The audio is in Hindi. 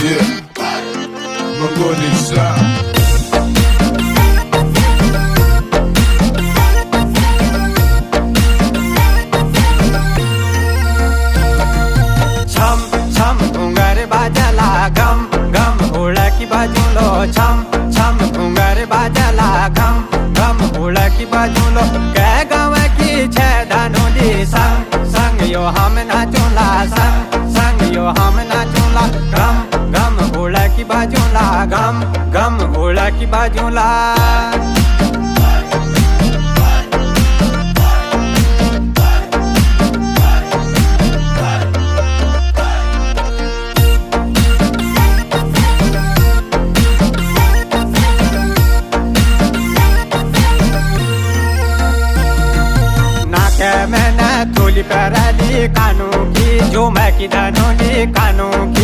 Yeah, Mongolian style. छम छम घुंगर बाजला घम घम उड़की बाजुलो छम छम घुंगर बाजला घम घम उड़की बाजुलो कह गाँव की छह धनुली संग संग यो हम नाचूला संग संग यो हम नाचूला घम घम उड़की बाजुला घम घम उड़की बाजुला। मैंने थोली पैराली कानू की जो मैं की धनोली कानू की